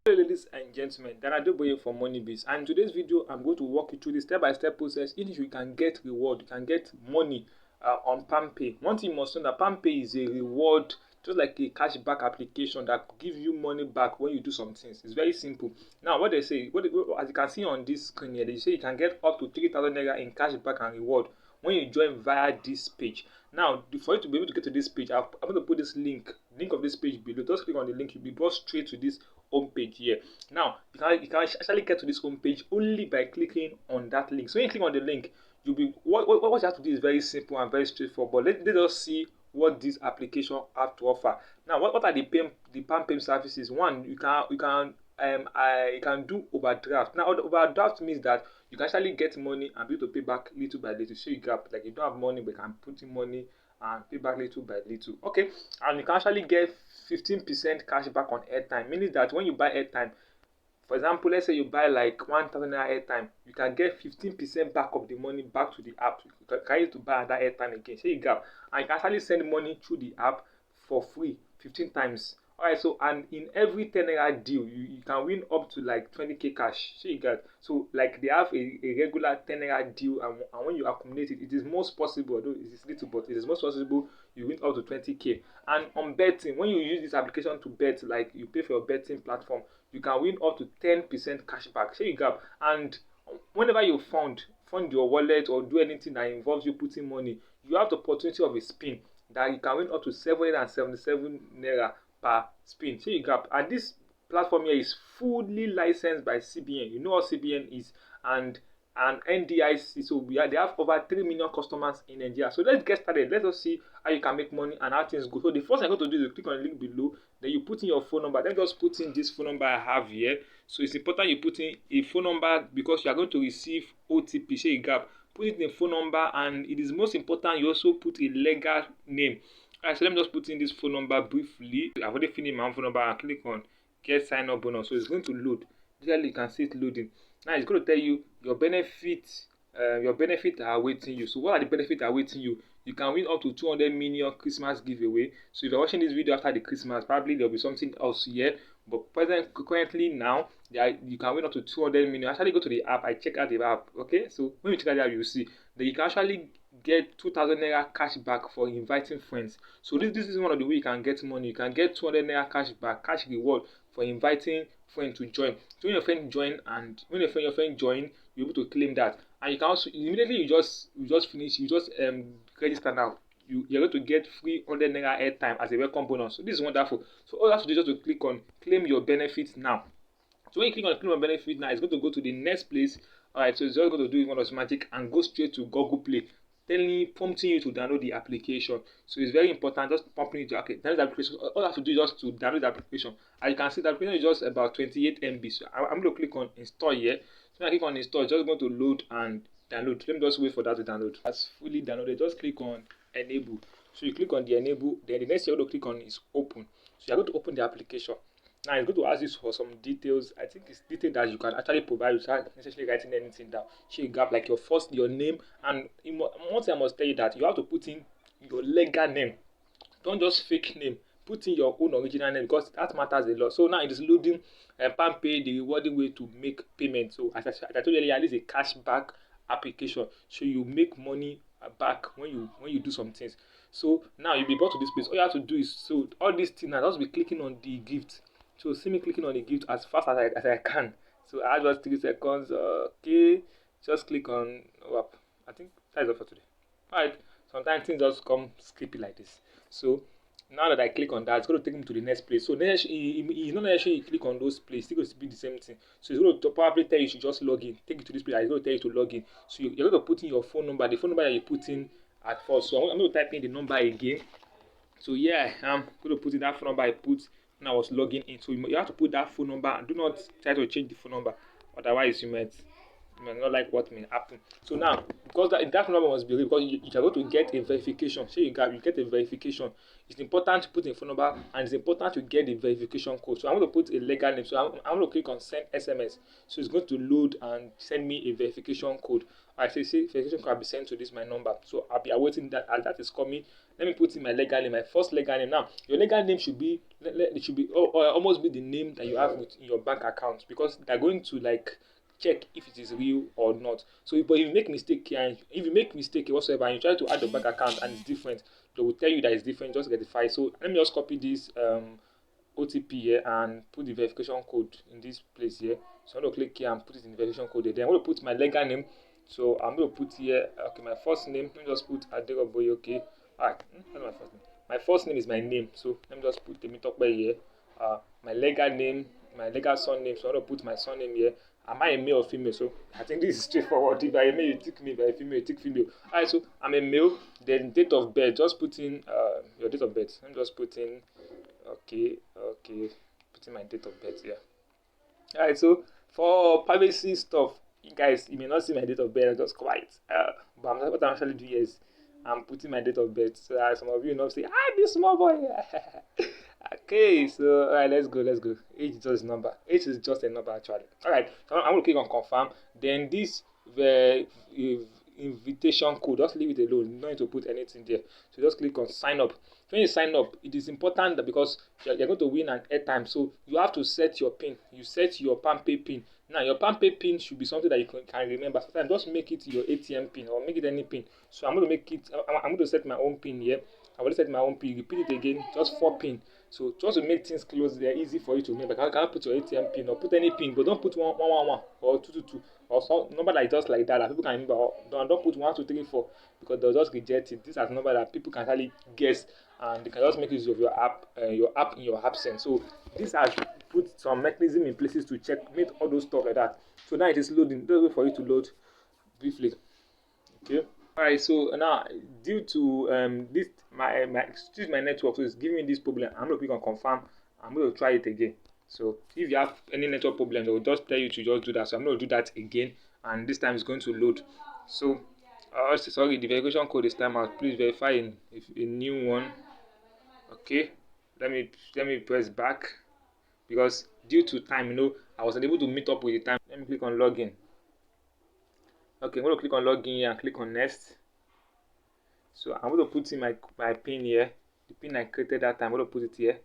Hello ladies and gentlemen, Dana Doboye from Moneybiz, and in today's video I'm going to walk you through the step-by-step process in which you can get reward, you can get money on PamPay. One thing you must know that PamPay is a reward, just like a cashback application that gives you money back when you do some things. It's very simple. Now what they say, as you can see on this screen here, they say you can get up to 3,000 naira in cashback and reward when you join via this page. Now, for you to be able to get to this page, I'm going to put this link of this page below. Just click on the link, you'll be brought straight to this home page here. Now, you can actually get to this home page only by clicking on that link. So when you click on the link, you'll be what you have to do is very simple and very straightforward. But let us see what this application have to offer. Now, what are the PamPay services? One, you can do overdraft. Now, overdraft means that you can actually get money and be able to pay back little by little. So you gap, like you don't have money, but you can put in money and pay back little by little. Okay, and you can actually get 15% cash back on airtime, meaning that when you buy airtime, for example, let's say you buy like 1,000 naira airtime, you can get 15% back of the money back to the app. You can use to buy that airtime again. So you gap, and you can actually send money through the app for free 15 times. Alright, so and in every 10 naira deal, you can win up to like 20k cash. So you get, so like they have a regular 10 naira deal, and when you accumulate it, it is most possible, although it is little, but it is most possible you win up to 20k. And on betting, when you use this application to bet, like you pay for your betting platform, you can win up to 10% cashback. So you get, and whenever you fund your wallet or do anything that involves you putting money, you have the opportunity of a spin that you can win up to 777 naira per spin. So you gap, and this platform here is fully licensed by CBN. You know what CBN is, and NDIC. So they have over 3 million customers in Nigeria. So let's get started. Let us see how you can make money and how things go. So the first thing I'm going to do is click on the link below. Then you put in your phone number. Then just put in this phone number I have here. So it's important you put in a phone number because you are going to receive OTP. So you gap, put it in a phone number, and it is most important you also put a legal name. Alright, so let me just put in this phone number briefly. I've already filled in my own phone number and click on get sign up bonus. So it's going to load. Usually you can see it loading. Now it's going to tell you your benefits. Your benefits are awaiting you. So what are the benefits awaiting you? You can win up to 200 million Christmas giveaway. So if you're watching this video after the Christmas, probably there'll be something else here. But currently now, you can win up to 200 million. Actually, go to the app. I check out the app. Okay, so when you check out the app, you see that you can actually get 2,000 naira cash back for inviting friends. So this is one of the way you can get money. You can get 200 naira cash back, cash reward for inviting friends to join. So when your friend join, and when your friend join, you're able to claim that. And you can also immediately you just finish, you just register now. You're going to get free 100 naira airtime as a welcome bonus. So this is wonderful. So all you have to do is just to click on claim your benefits now. So when you click on claim your benefit now, it's going to go to the next place. Alright, so it's just going to do one of magic and go straight to Google Play, prompting you to download the application. So it's very important, just prompting you to download the application. All I have to do is just to download the application. And you can see the application is just about 28 MB. So I'm going to click on install here. So when I click on install, it's just going to load and download. Let me just wait for that to download. That's fully downloaded. Just click on enable. So you click on the enable, then the next you're going to click on is open. So you're going to open the application. Now it's going to ask you for some details. I think it's details that you can actually provide without necessarily writing anything down. So you gap like your name, and one thing I must tell you that you have to put in your legal name. Don't just fake name. Put in your own original name because that matters a lot. So now it is loading PamPay, the rewarding way to make payment. So as I told you earlier, this is a cashback application. So you make money back when you do some things. So now you'll be brought to this place. All you have to do is, so all these things, I'll just be clicking on the gift. So see me clicking on the gift as fast as I can. So I have just 3 seconds. Okay, just click on. Oh, I think that is all for today. Alright, sometimes things just come skippy like this. So now that I click on that, it's going to take me to the next place. So it's not necessarily you click on those places, it's going to be the same thing. So it's going to probably tell you to just log in. Take you to this place, it's going to tell you to log in. So you're going to put in your phone number, the phone number that you put in at first. So I'm going to type in the number again. So yeah, I'm going to put in that phone number I put when I was logging in. So you have to put that phone number and do not try to change the phone number. Otherwise, you might You might not like what may happen. So now, because that number must be real, because you are going to get a verification. So you get a verification. It's important to put in phone number, and it's important to get the verification code. So I'm going to put a legal name. So I'm going to click on send SMS. So it's going to load and send me a verification code. I say verification code will be sent to this my number. So I'll be awaiting that as that is coming. Let me put in my legal name, my first legal name. Now your legal name should be almost be the name that you have in your bank account, because they're going to like check if it is real or not. So but if you make mistake here, if you make mistake whatsoever and you try to add your bank account and it's different, they will tell you that it's different. Just verify. So let me just copy this OTP here and put the verification code in this place here. So I'm going to click here and put it in the verification code here. Then I'm going to put my legal name. So I'm going to put here, okay, my first name. Let me just put Aderoboye, okay. Alright, that's my first name. My first name is my name. So let me just put Temitope here. My legal name, my legal surname. So I'm going to put my surname here. Am I a male or female? So I think this is straightforward. If I am male, you tick me. If I am a female, you tick female. Alright, so I'm a male. Then date of birth. Just put in your date of birth. Let me just put in, okay. Put in my date of birth here. Alright, so for privacy stuff, you guys, you may not see my date of birth. I'm just quiet. But what I'm actually doing is I'm putting my date of birth. So some of you know say, this small boy. Okay, so alright, let's go. Age is just a number. Age is just a number actually. Alright, so I'm gonna click on confirm. Then this invitation code, just leave it alone. You don't need to put anything there. So just click on sign up. When you sign up, it is important that because you're going to win an airtime, so you have to set your PIN. You set your PamPay PIN. Now your PamPay PIN should be something that you can remember. Sometimes just make it your ATM PIN or make it any PIN. So I'm going to make it. I'm going to set my own PIN here. I already set my own PIN. Repeat it again. Just 4 PIN. So just to make things close, they're easy for you to remember. You can put your ATM PIN or put any PIN, but don't put 111 or 222 or some number like just like that people can remember. Or don't put 1 2 3 4 because they'll just reject it. This is a number that people can actually guess, and they can just make use of your app in your absence. So this has put some mechanism in places to checkmate all those stuff like that. So now it is loading. Just wait for it to load briefly. Okay. Alright, so now due to this my network, so it's giving me this problem. I'm going to click on confirm. I'm going to try it again. So if you have any network problem, they will just tell you to just do that. So I'm going to do that again, and this time it's going to load. So sorry, the verification code is time out. Please verify a new one. Okay, let me press back because due to time, I wasn't able to meet up with the time. Let me click on login. Okay, I'm going to click on login here and click on next. So I'm going to put in my PIN here. The PIN I created that time, I'm going to put it here.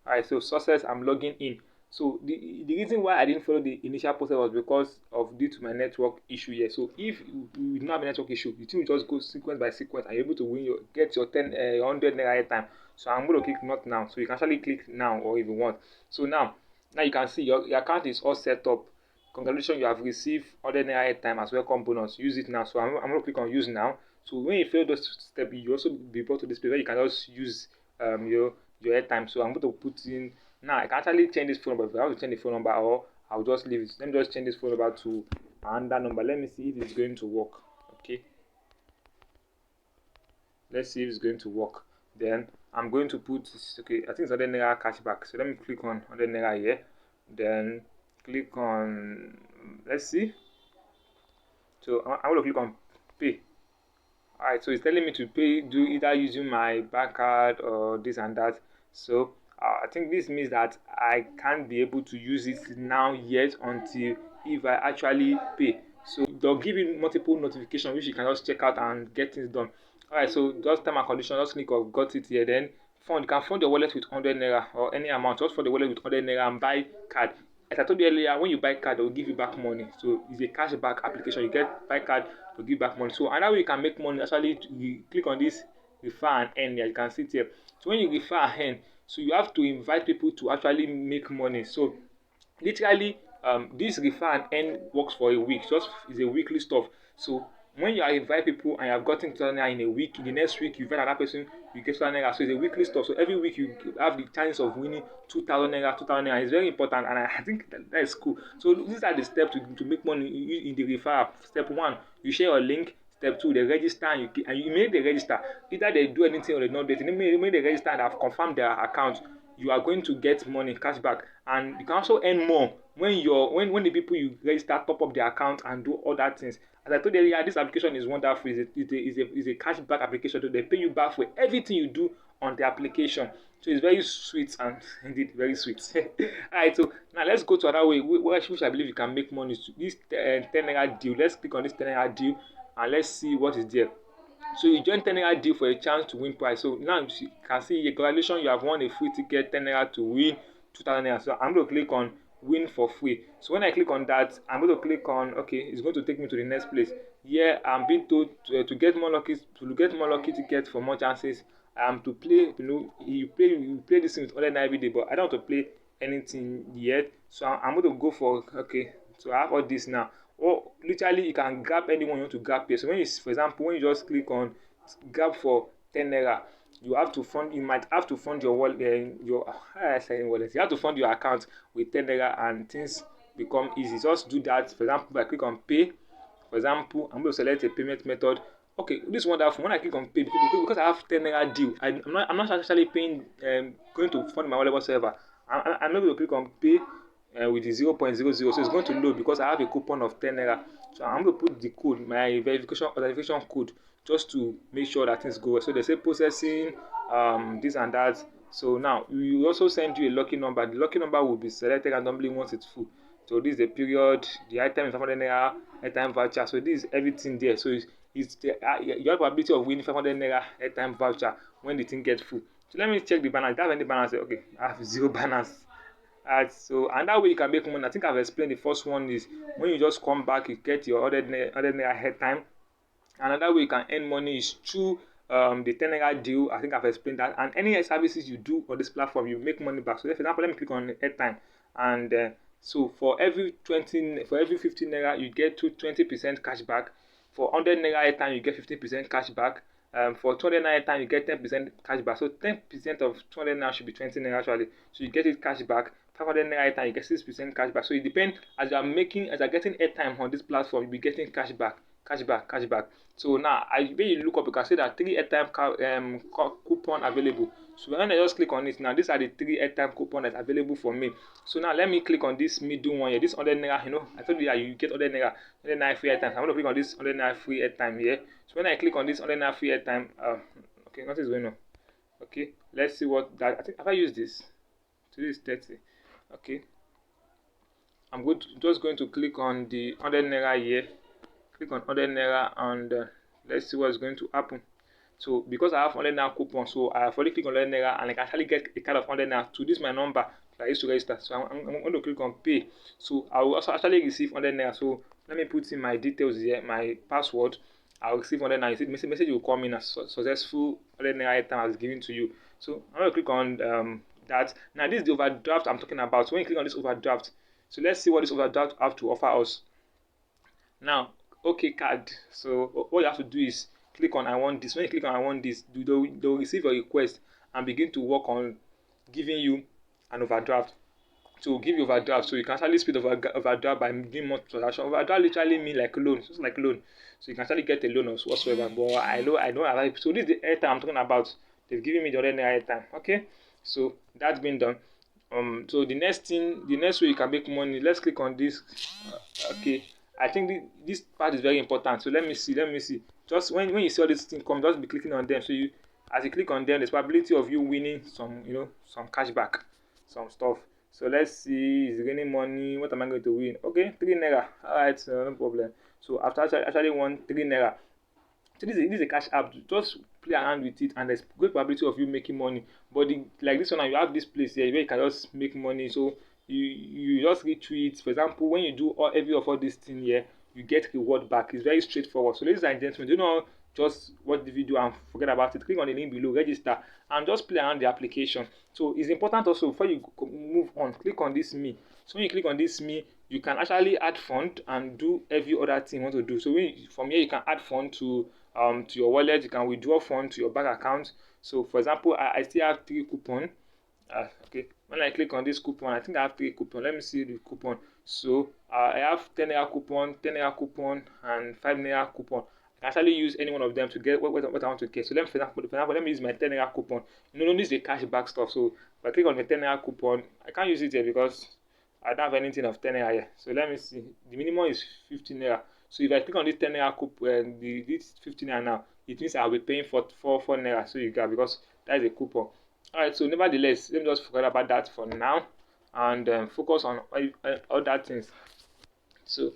Alright, so success, I'm logging in. So the reason why I didn't follow the initial process was because of due to my network issue here. So if you don't have a network issue, the team will just go sequence by sequence and you're able to get your 100 naira time. So I'm going to click not now. So you can actually click now or if you want. So now you can see your account is all set up. Congratulations, you have received 100 naira time as welcome bonus. Use it now. So I'm going to click on use now. So when you fail those steps, you also be brought to this page where you can just use your airtime. So I'm going to put in now. I can actually change this phone number. If I have to change the phone number, or I'll just leave it. Let me just change this phone number to another number. Let me see if it's going to work. Okay. Let's see if it's going to work. Then I'm going to put okay. I think it's 100 naira cashback. So let me click on 100 naira here. Then click on let's see. So I'm going to click on pay. Alright, so it's telling me to pay, do either using my bank card or this and that. So I think this means that I can't be able to use it now yet until if I actually pay. So they'll give you multiple notifications which you can just check out and get things done. Alright, so just time and condition, just click on got it here. Then you can fund your wallet with 100 naira or any amount. Just for the wallet with 100 naira and buy card. As I told you earlier, when you buy card, they will give you back money. So it's a cashback application. You get buy card to give back money. So another way you can make money, actually, you click on this refer and earn here. You can see it here. So when you refer and earn, so you have to invite people to actually make money. So literally, this refer and earn works for a week. Just is a weekly stuff. So when you invite people and you have gotten 2,000 naira in a week, in the next week you invite another person, you get 2,000 naira. So it's a weekly stuff. So every week you have the chance of winning 2,000 naira, 2,000 naira. It's very important, and I think that is cool. So these are the steps to make money in the referral. Step 1, you share your link. Step 2, they register and you make the register. Either they do anything or they not do it. They make the register and have confirmed their account. you are going to get money cashback, and you can also earn more when when the people you register top up their account and do other things. As I told you earlier, this application is wonderful. It's a cashback application. So they pay you back for everything you do on the application. So it's very sweet and indeed very sweet. Alright, so now let's go to another way which I believe you can make money. This 10 naira deal. Let's click on this 10 naira deal and let's see what is there. So you join 10 naira deal for a chance to win prize. So now you can see here, congratulations, you have won a free ticket 10 naira to win 2000 naira. So I'm going to click on win for free. So when I click on that, I'm going to click on okay, it's going to take me to the next place. Here I'm being told to get more lucky tickets for more chances. To play, you play this thing with other every day, but I don't want to play anything yet. So I'm going to go for okay. So I have all this now. Or literally you can grab anyone you want to grab here. So when you, for example, when you just click on grab for 10 naira, you might have to fund your wallet, you have to fund your account with 10 naira, and things become easy. Just do that. For example, if I click on pay, for example, I'm going to select a payment method. Okay, this is wonderful. When I click on pay, because I have 10 naira deal, I'm not actually paying, going to fund my wallet whatsoever. I'm not going to click on pay with the 0.00, so it's going to load because I have a coupon of 10 naira. So I'm going to put the code, my verification code, just to make sure that things go. So they say processing, this and that. So now we will also send you a lucky number. The lucky number will be selected randomly once it's full. So this is the period, the item is 500 naira, airtime voucher. So this is everything there. So it's the your probability of winning 500 naira airtime voucher when the thing gets full. So let me check the balance. Do I have any balance? Okay, I have 0 balance. So and that way you can make money. I think I've explained. The first one is when you just come back, you get your other naira airtime. Another way you can earn money is through the 10 naira deal. I think I've explained that. And any services you do on this platform, you make money back. So for example, let me click on airtime, and so for every 15 naira, you get 20% cashback. For 100 naira airtime, you get 15% cashback. For 200 naira airtime, you get 10% cashback. So 10% of 200 naira should be 20 naira actually. So you get it cashback. 500 naira airtime, you get 6% cashback. So it depends, as you're getting airtime on this platform, you'll be getting cashback. So now when you look up, you can see that 3 airtime coupon available. So when I just click on it now, these are the 3 airtime coupon that's available for me. So now let me click on this middle one here. This 100 naira, I told you that you get 100 naira free airtime. I'm going to click on this 100 naira free airtime here. So when I click on this 100 naira free airtime, okay, nothing is going on. Okay, let's see what that. I think if I use this, so this is 30. Okay, I'm just going to click on the 100 naira here. Click on 100 naira, and let's see what's going to happen. So because I have 100 naira coupon, so I have already clicked on 100 naira, and I can actually get a card of 100 naira to this my number that I used to register. So I'm going to click on pay. So I will also actually receive 100 naira. So let me put in my details here, my password. I'll receive 100 naira. You see, message will come in as successful 100 naira item has given to you. So I'm going to click on that. Now this is the overdraft I'm talking about. So when you click on this overdraft, so let's see what this overdraft have to offer us. Now, okay card. So what you have to do is click on I want this. When you click on I want this, they'll receive your request and begin to work on giving you an overdraft. To give you overdraft, so you can actually speed overdraft by doing more transaction. Overdraft literally mean like loan, so it's like loan. So you can actually get a loan or whatsoever. But I don't have it. So this is the airtime I'm talking about. They've given me the other airtime. Okay, so that's been done. So the next way you can make money. Let's click on this. Okay, I think this part is very important. So let me see. Just when you see all this thing come, just be clicking on them. So as you click on them, there's probability of you winning some cashback, some stuff. So let's see, is raining money. What am I going to win? Okay, 3 naira. Alright, so no problem. So after actually won 3 naira. So this is a cash app. Just play around with it, and there's great probability of you making money. But like this one, now you have this place here where you can just make money. So you just retweet. For example, when you do every of all this thing here, you get reward back. It's very straightforward. So ladies and gentlemen, do not just watch the video and forget about it. Click on the link below, register, and just play around the application. So it's important also, before you move on, click on this me. So when you click on this me, you can actually add fund and do every other thing you want to do. So from here you can add fund to your wallet. You can withdraw fund to your bank account. So for example, I still have 3 coupon. Okay, when I click on this coupon, I think I have 3 coupon. Let me see the coupon. So I have 10 naira coupon, 10 naira coupon, and 5 naira coupon. can actually use any one of them to get what I want to get. So for example, let me use my 10 naira coupon. This is the cashback stuff. So if I click on the 10 naira coupon, I can't use it here because I don't have anything of 10 naira here. So let me see. The minimum is 15 naira. So if I click on this 10 naira coupon, this 15 naira now, it means I'll be paying for 4 naira. So you got, because that is a coupon. Alright, so nevertheless, let me just forget about that for now and focus on other things. So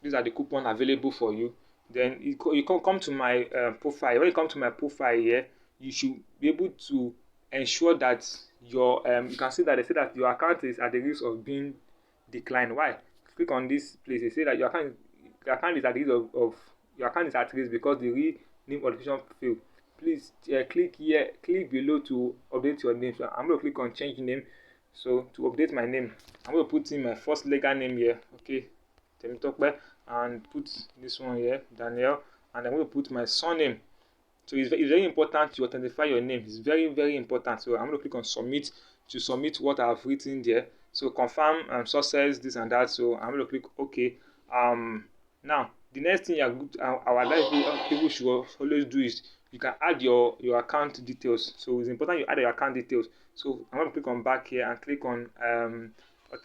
these are the coupons available for you. Then you come to my profile. When you come to my profile here, you should be able to ensure that your you can see that they say that your account is at the risk of being declined. Why? Click on this place. They say that your account is at risk of your account is at risk because the rename modification failed. Please click here, click below to update your name. So I'm going to click on change name. So to update my name, I'm going to put in my first legal name here. Okay, and put this one here, Daniel, and I'm going to put my surname. So it's very important to authentify your name. It's very, very important. So I'm going to click on submit to submit what I've written there. So confirm sources, this and that. So I'm going to click OK. Now the next thing our advice people should always do is you can add your account details. So it's important you add your account details. So I'm going to click on back here and click on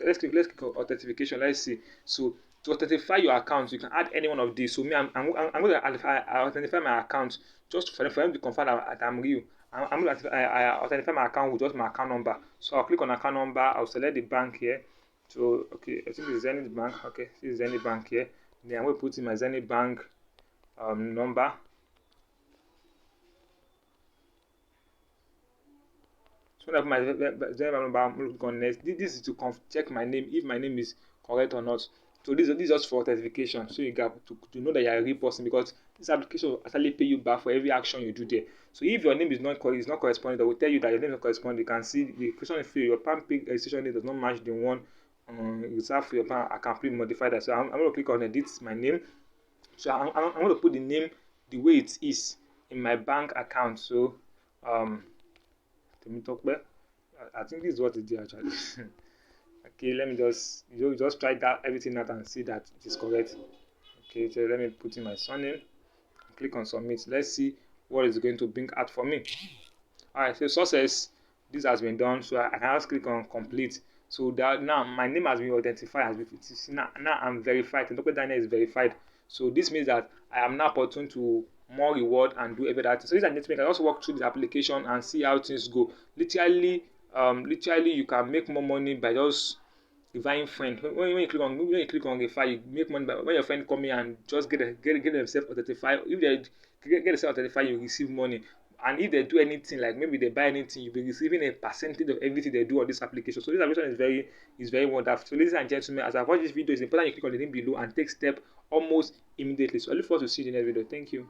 let's click on authentication. Let's see. So to authentify your account, you can add any one of these. So me, I'm going to authentify my account just for them to confirm that I'm real. I'm going to authentify my account with just my account number. So I'll click on account number. I'll select the bank here. So okay, I think this is Zenith Bank. Okay, this is Zenith Bank here. Then I'm going to put in my Zenith Bank number. So when I put my Zenith Bank number, I'm going to click on next. This is to check my name, if my name is correct or not. So this is just for authentication. So you got to know that you're a real person, because this application will actually pay you back for every action you do there. So if your name is not corresponding, they will tell you that your name is not corresponding. You can see the registration fee, your PamPay registration name does not match the one reserved for your PAM. I can please modify that. So I'm going to click on edit my name. So I'm going to put the name the way it is in my bank account. So let me talk about. I think this is what it is actually. Okay, let me just try that everything out and see that it is correct. Okay, so let me put in my surname, click on submit. Let's see what is going to bring out for me. Alright, so success, this has been done. So I can just click on complete. So that now my name has been identified as now I'm verified. Dr. Daniel is verified. So this means that I am now opportune to more reward and do every that. So this is an I can also walk through the application and see how things go. Literally you can make more money by just referring friend. When you click on refer, you make money by when your friend come in and just get themselves authentified. If they get themselves authentified, you receive money. And if they do anything, like maybe they buy anything, you'll be receiving a percentage of everything they do on this application. So this application is very wonderful. So ladies and gentlemen, as I watch this video, it's important you click on the link below and take step almost immediately. So I look forward to seeing you in the next video. Thank you.